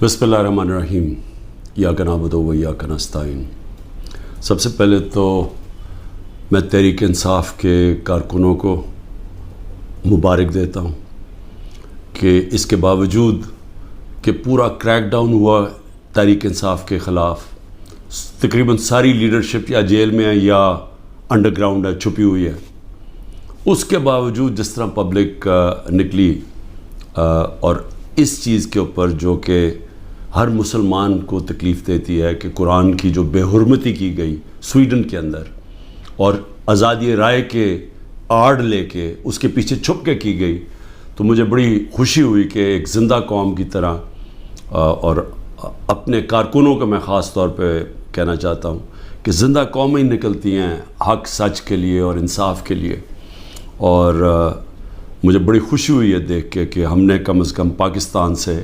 بسم اللہ الرحمن الرحیم ایاک نعبد و ایاک نستعین۔ سب سے پہلے تو میں تحریک انصاف کے کارکنوں کو مبارک دیتا ہوں کہ اس کے باوجود کہ پورا کریک ڈاؤن ہوا تحریک انصاف کے خلاف، تقریباً ساری لیڈرشپ یا جیل میں ہے یا انڈر گراؤنڈ ہے، چھپی ہوئی ہے، اس کے باوجود جس طرح پبلک نکلی اور اس چیز کے اوپر جو کہ ہر مسلمان کو تکلیف دیتی ہے کہ قرآن کی جو بے حرمتی کی گئی سویڈن کے اندر اور آزادی رائے کے آڑ لے کے اس کے پیچھے چھپ کے کی گئی، تو مجھے بڑی خوشی ہوئی کہ ایک زندہ قوم کی طرح اور اپنے کارکنوں کو میں خاص طور پہ کہنا چاہتا ہوں کہ زندہ قومیں نکلتی ہیں حق سچ کے لیے اور انصاف کے لیے، اور مجھے بڑی خوشی ہوئی ہے دیکھ کے کہ ہم نے کم از کم پاکستان سے